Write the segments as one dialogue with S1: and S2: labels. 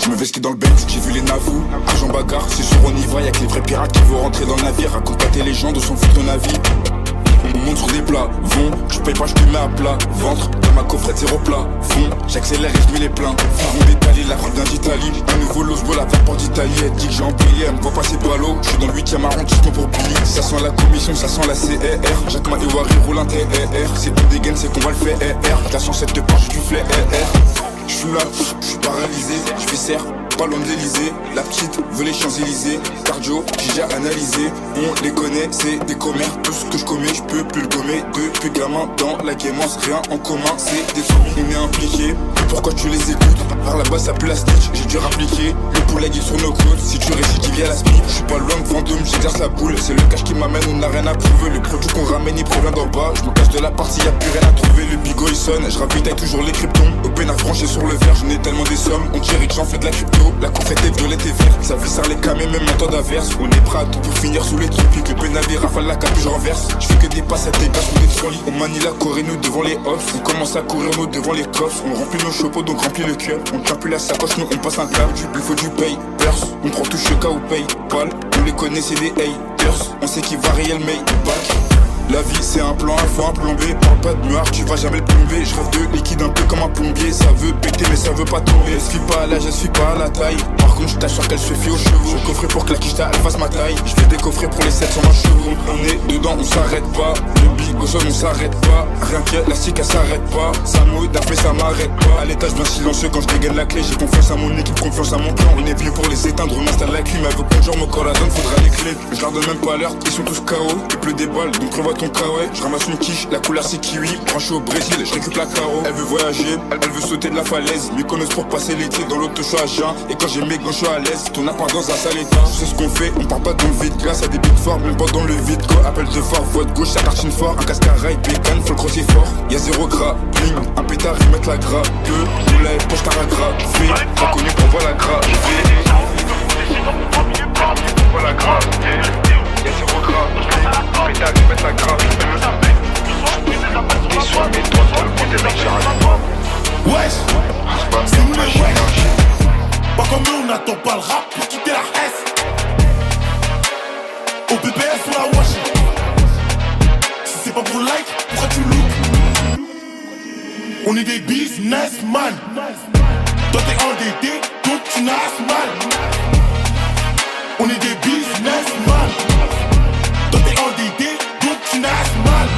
S1: Je me vesquis dans le Benz, j'ai vu les navous. Argent bagarre, c'est sûr on y va. Y'a que les vrais pirates qui vont rentrer dans le navire. Raconte pas tes légendes, on s'en fout de ton avis. On monte sur des plats, vont, je paye pas, je te mets à plat. Ventre, dans ma coffrette, zéro plat. Fond, j'accélère et je mets les pleins. Fond d'Italie, la frappe d'Italie. Un nouveau Losbo, la faire porte d'Italie. Elle dit que j'ai embrouillé, elle me voit passer ballot. Je suis dans le 8ème arrondissement pour Billy. Ça sent la commission, ça sent la CRR. Jacques Mahéwari roule un TRR. C'est tout dégaine, c'est qu'on va le faire RR. La 107 de part, j'ai du flair RR. Je suis là, je suis paralysé, je fais serre, pas loin de l'Elysée. La petite veut les Champs-Élysées. Cardio, j'ai déjà analysé. On les connaît, c'est des commères. Tout ce que je commets, je peux plus le gommer. Depuis gamin dans la gameance, rien en commun, c'est des trucs, on est impliqués. Pourquoi tu les écoutes? Par là-bas ça pue la stitch, j'ai dû rappliquer. Le poulet guide sur nos côtes, si tu récidives à la speed. Je suis pas loin de Vendôme, j'exerce la boule. C'est le cash qui m'amène, on n'a rien à prouver. Le produit qu'on ramène, il provient d'en bas. Je me cache de la partie, y'a plus rien à trouver. Le bigot il sonne, je ravitaille toujours les kryptons. Open à franchir sur le verre, j'en ai tellement des sommes. On dirait que j'en fais de la crypto. La confette est violette et verte, ça fait serre les camés, même en temps d'averse. On est prêt à tout pour finir sous les tropiques. Le pénavé rafale la capuche renverse. Je fais que des passes à tes gars sur des trolleys. On manie la Corée, nous devant les offs. On commence à courir, nous devant les coffres. On remplit nos chapeaux, donc remplit le cœur. On tient plus la sacoche, nous on passe un câble. Il faut du pay, purse. On prend tout cas ou paye, pal. On les connaît, c'est des haters. On sait qui va réel, mais back. La vie c'est un plan A, faut un plan B. Parle pas de noir, tu vas jamais le plomber. Je rêve de liquide un peu comme un plombier. Ça veut péter mais ça veut pas tomber. Elle se fie pas à l'âge, elle se fie pas à la taille. Par contre je t'assure qu'elle se fie aux chevaux. Je coffre pour que la quicheta elle fasse ma taille. Je fais des coffrets pour les 720 chevaux. On est dedans, on s'arrête pas. Le big au sol on s'arrête pas. Rien que la stick elle s'arrête pas. Ça mouille d'affaire ça m'arrête pas. À l'étage bien silencieux quand je dégaine la clé. J'ai confiance à mon équipe, confiance à mon clan. On est venu pour les éteindre, on installe la clim. Elle veut pas genre me colle la donne, faudra les clés. Je leur donne même pas l'heure, ils sont tous KO. Il pleut des balles, donc revois ton kawaii. Je ramasse une quiche, la couleur c'est kiwi. Branché au Brésil, je récupère la caro. Elle veut voyager, elle veut sauter de la falaise. Mykonos pour passer l'été, dans l'autre je suis à jeun. Et quand j'ai mes gants je suis à l'aise. Ton appart dans un sale état. Je sais ce qu'on fait, on part pas dans le vide. Grâce à des big forts, même pas dans le vide. Go, appel de fort, voie de gauche, ça tartine fort. Un casque à rail, bécane, faut le crosser fort. Y'a zéro gras, bling, un pétard, ils mettent la gras. Que, roulette, poche ta ragra. Fait, reconnu pour voir la gras. Voilà gras, y'a zéro gras. Un pétard, ils mettent la gras. Et sur mes doigts dans le bout des mecs, j'arrête pas.
S2: Wesh, c'est nous les wesh. Pas comme eux, on n'attend pas le rap pour quitter la S. Au BBS ou la wash. Si c'est pas pour like, pourquoi tu look? On est des businessmen. Toi t'es endetté, donc tu nasses mal. On est des businessmen. Toi t'es endetté, donc tu nasses mal.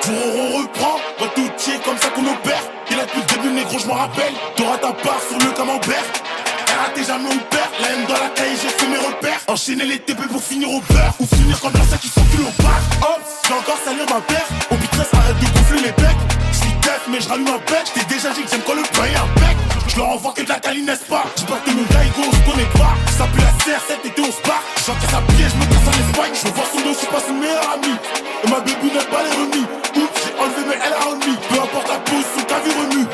S2: On reprend, va tout tirer comme ça qu'on opère. Il a plus de début négro, je m'en rappelle. T'auras ta part sur le camembert. RAT jamais on perd, la haine dans la caille, j'ai fait mes repères. Enchaîner les TP pour finir au beurre. Ou finir comme l'ancien qui s'encule au bar. Hop, j'ai encore salé ma père. Au bitresse, arrête de gonfler les becs. J'suis def mais j'rallume un bec. J't'ai déjà dit que j'aime quand le pain est un bec. J'leur envoie que de la caline, n'est-ce pas? Dis pas que t'es mon gars, on se connaît pas. Ça pue la serre, cet été on se barre. J'encaisse un pied, j'me casse en Espagne. J'veux voir son dos, j'suis pas son meilleur ami. Et ma baby n'est pas les remis. Oups, j'ai enlevé mais elle a remis. Peu importe la pose, son ta vie remue.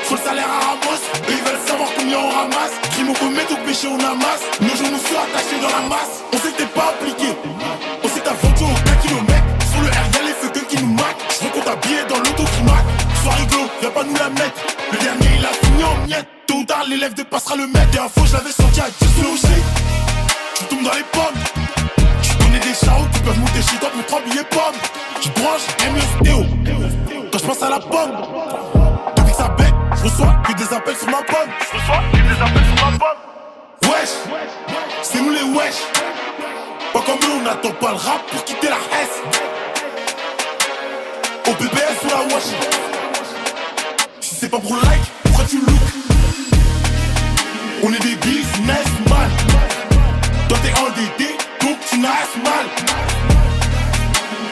S2: Faut le salaire à Ramos, eux ils veulent savoir combien on ramasse. Crime on commet, au péché on amasse. Nos jours nous sont attachés dans la masse. On sait que t'es pas appliqué. On sait que t'as vendu aucun kilomètre. Sur le R y'a les feux qui nous matent. J'veux qu'on t'habille dans l'auto qui mate. Sois rigolo, viens pas nous la mettre. Le dernier il a fini en miettes. Tôt ou tard l'élève dépassera le maître. Et info je l'avais senti à 10 sous aussi. Tu tombes dans les pommes. Tu connais des charros qui peuvent monter chez toi pour 3 billets pommes. Tu branches, aime le stéo. Quand je pense à la pomme, depuis que ça bec, je reçois que des appels sur ma pomme. Wesh, c'est nous les wesh. Pas comme eux, on n'attend pas le rap pour quitter la S. Au BBS ou la wash. Si c'est pas pour like, pourquoi tu look? On est des businessmen. Toi t'es endetté, donc tu nasses mal.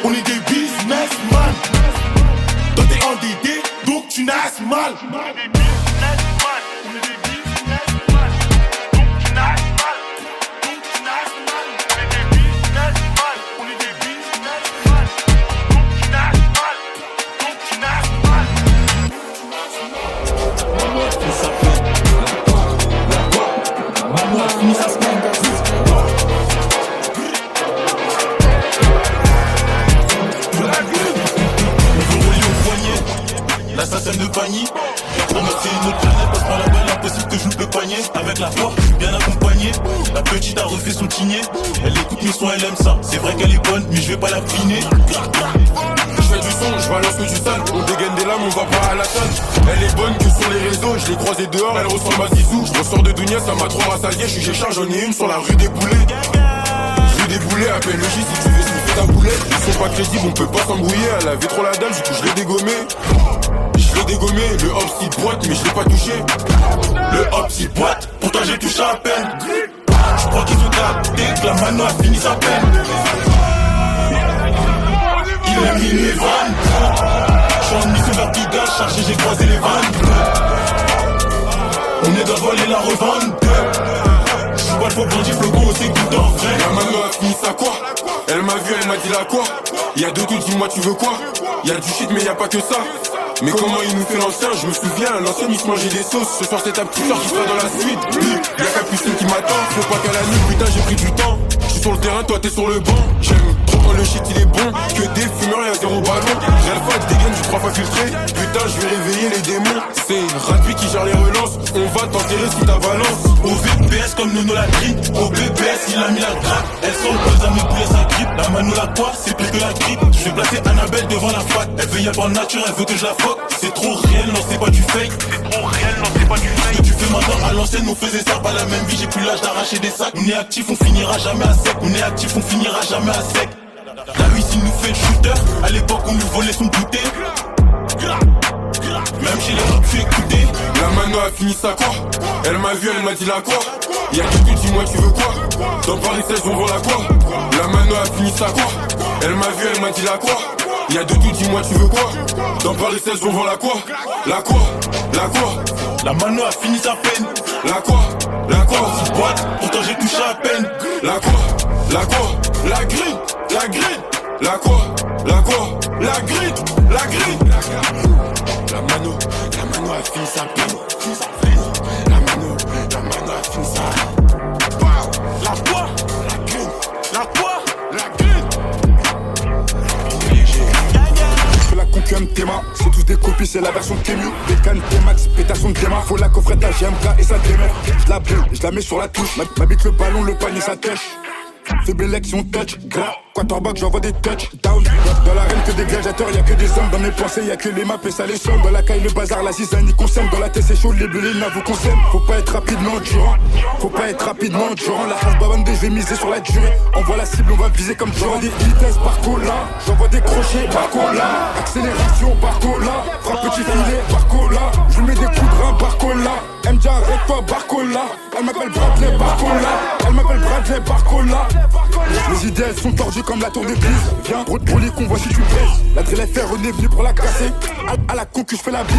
S2: On est des businessmen. Toi t'es endetté, donc tu nasses mal. On est des businessmen. On est des businessmen. Donc tu nasses mal. Donc tu nasses mal. On est des businessmen. On est des businessmen. Donc tu nasses mal. Donc tu nasses mal.
S3: Maman finit sa peine. Maman finit sa semaine.
S2: L'assassin de Bagny, on a fait une avec la foi, je suis bien accompagné. La petite a refait son tigné. Elle écoute mes sons, elle aime ça. C'est vrai qu'elle est bonne, mais je vais pas la piner.
S1: Je fais du son, je balance que du sale. On dégaine des lames, on va pas à la salle. Elle est bonne que sur les réseaux, je l'ai croisée dehors, elle ressemble à Zizou. Je ressors de Dounia, ça m'a trop rassasié. Je suis chez Charles, j'en ai une sur la rue des Boulets. Rue des Boulets, appelle le J si tu veux sniffer ta boulette. Ils sont pas crédibles, on peut pas s'embrouiller. Elle avait trop la dalle, du coup je l'ai dégommé. Je l'ai dégommé, le hop s'il boite, mais je l'ai pas touché.
S2: Le hop s'il boite, pourtant j'ai touché à peine. Je crois qu'ils ont capté que la mano a fini sa peine. Il a mis les vannes. J'suis en mission vers Pigalle, chargé, j'ai croisé les vannes. On est dans voler la revente. J'joue pas le faux bandit, flocon aussi tout en vrai.
S1: La mano a fini sa quoi? Elle m'a vu, elle m'a dit la quoi? Y'a de tout, dis-moi tu veux quoi? Y'a du shit mais y'a pas que ça. Mais comment il nous fait l'ancien? Je me souviens, l'ancien il se mangeait des sauces. Ce soir c'est ta petite soeur qui sera dans la suite. Y'a Capucine qui m'attend. Faut pas qu'à la nuit, putain j'ai pris du temps. J'suis sur le terrain, toi t'es sur le banc. J'aime trop quand le shit il est bon. Que des fumeurs, y'a zéro ballon. J'ai le fac, dégaine du 3 fois filtré. Putain je vais réveiller les démons. C'est Radby qui gère les relances. On va t'enterrer si ta balance.
S2: Au VPS comme Nono la grille. Au BPS il a mis la grappe. Elle sort le buzz à mes poulets sa grippe. La mano la quoi, c'est pire que la grippe. Je vais placer Annabelle devant la fac. Elle veut y avoir nature, elle veut que je la fuck. C'est trop réel, non c'est pas du fake. C'est trop réel, non c'est pas du fake. Ce que tu fais maintenant à l'ancienne, on faisait ça, pas la même vie. J'ai plus l'âge d'arracher des sacs. On est actif, on finira jamais à sec. On est actif, on finira jamais à sec. La Luis il nous fait le shooter. À l'époque on nous volait son goûter. Même chez les autres, tu écouté.
S1: La mano a fini sa quoi? Elle m'a vu, elle m'a dit la quoi? Y'a du tout, dis-moi tu veux quoi? Dans Paris 16 on vend la quoi? La mano a fini sa quoi? Elle m'a vu, elle m'a dit la quoi? Y'a de tout, dis-moi tu veux quoi? Dans Paris 16 on vend la quoi? La quoi? La quoi?
S2: La mano a fini sa peine.
S1: La quoi? La quoi?
S2: Petite boîte, pourtant j'ai touché à peine.
S1: La quoi? La quoi? La grille? La grille? La quoi? La quoi? La grille? La grille? La mano a fini sa peine. La mano a fini sa peine.
S2: La quoi?
S1: La grille?
S2: La quoi?
S1: La grille? Je fais la concu MTMA, c'est tous des copies, c'est la version Kemu. Bécane T-Max, pétation de Théma. Faut la coffrette à GMK et ça démerde. Je la brûle, je la mets sur la touche. M'habite le ballon, le panier, ça tèche. Faible élection touch, gras, quarterback, j'envoie des touchdowns. Dans l'arène que des gladiateurs, y'a que des hommes. Dans mes pensées, y'a que les maps et ça les somme. Dans la caille, le bazar, la zizanie y consomme. Dans la tête, c'est chaud, les bleus, n'a vous consomme. Faut pas être rapidement durant. Faut pas être rapidement durant. La race babande, je vais miser sur la durée. On voit la cible, on va viser comme J'envoie des vitesses par cola. J'envoie des crochets par cola. Accélération par cola. Frappe petit filet par cola. Je lui mets des coups de rein par cola. MJ arrête-toi Barcola. Elle m'appelle Bradley Barcola. Elle m'appelle Bradley Barcola. Les idées elles sont tordues comme la tour d'église. Viens pour les convois si tu baises. La drill FR on est venu pour la casser. À la concu je fais la bise.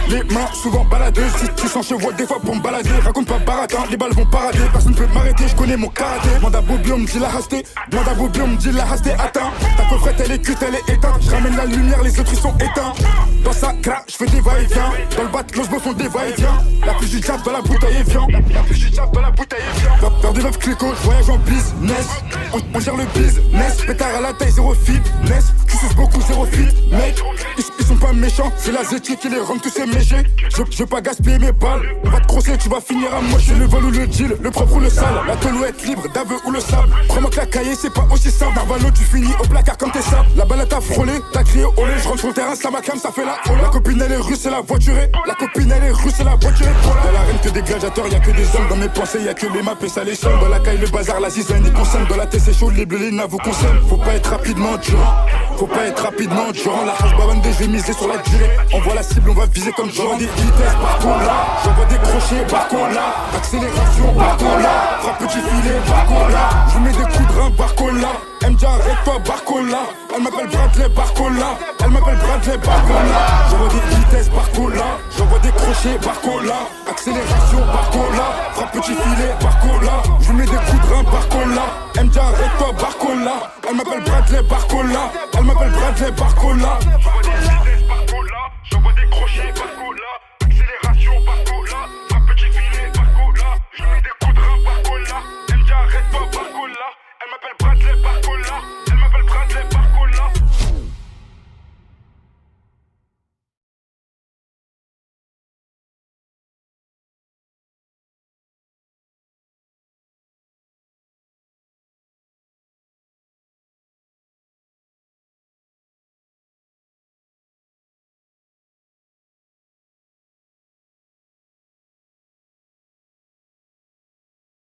S1: Les mains souvent baladeuses. Si tu sens chevaux des fois pour me balader. Raconte pas baratin, les balles vont parader. Personne peut m'arrêter, je connais mon karaté. Demande à Bobby on me dit la hasté. Demande à Bobby on me dit la hasté. Atteint, ta coffrette elle est cuite, elle est éteinte. Je ramène la lumière, les autres ils sont éteints. Dans sa cra, je fais des va-et-vient. Dans le bat, l'os font des va-et-vient. La plus du diable dans la bouteille et vient. La plus du diable dans la bouteille et vient. Vers des meufs clico, je voyage en business. On gère le business. Pétard à la taille, zéro fitness. Tu suces beaucoup, zéro fit. Mec, ils sont pas méchants. C'est la zétie qui les rend tous ces méchés. Je veux pas gaspiller mes balles. On va te crosser, tu vas finir à moitié. Le vol ou le deal, le propre ou le sale. La tolouette libre, d'aveu ou le sable. Crois-moi que la cahier, c'est pas aussi simple. Narvalo, tu finis au placard comme tes sables. La balle t'a frôlé, t'as crié olé. Je rentre sur le terrain, ça m'acclame, ça fait la hola. La copine elle est russe, c'est la voiturée. La copine elle est russe, c'est la voiturée. Dans l'arène que des gladiateurs, y'a que des hommes. Dans mes pensées, y'a que les maps et ça les somme. Dans la caille, le bazar, la zizanie y consomme. Dans la tête, c'est chaud, les bleus, vous consomme. Faut pas être rapidement durant. Faut pas être rapidement durant. La hache babande, je vais miser sur la durée. On voit la cible, on va viser comme J'envoie des vitesses par cola. J'envoie des crochets par cola. Accélération par cola. Frappe petit filet par cola. Je mets des coups de rein par cola. MJ arrête-toi Barcola. Elle m'appelle Bradley Barcola. Elle m'appelle Bradley Barcola. J'envoie des vitesses par cola. J'envoie des crochets par cola. Accélération par cola. Frappe petit filet par cola. Je mets des coups de rein par cola. MJ arrête-toi Barcola. Elle m'appelle Bradley Barcola. Elle m'appelle Bradley Barcola.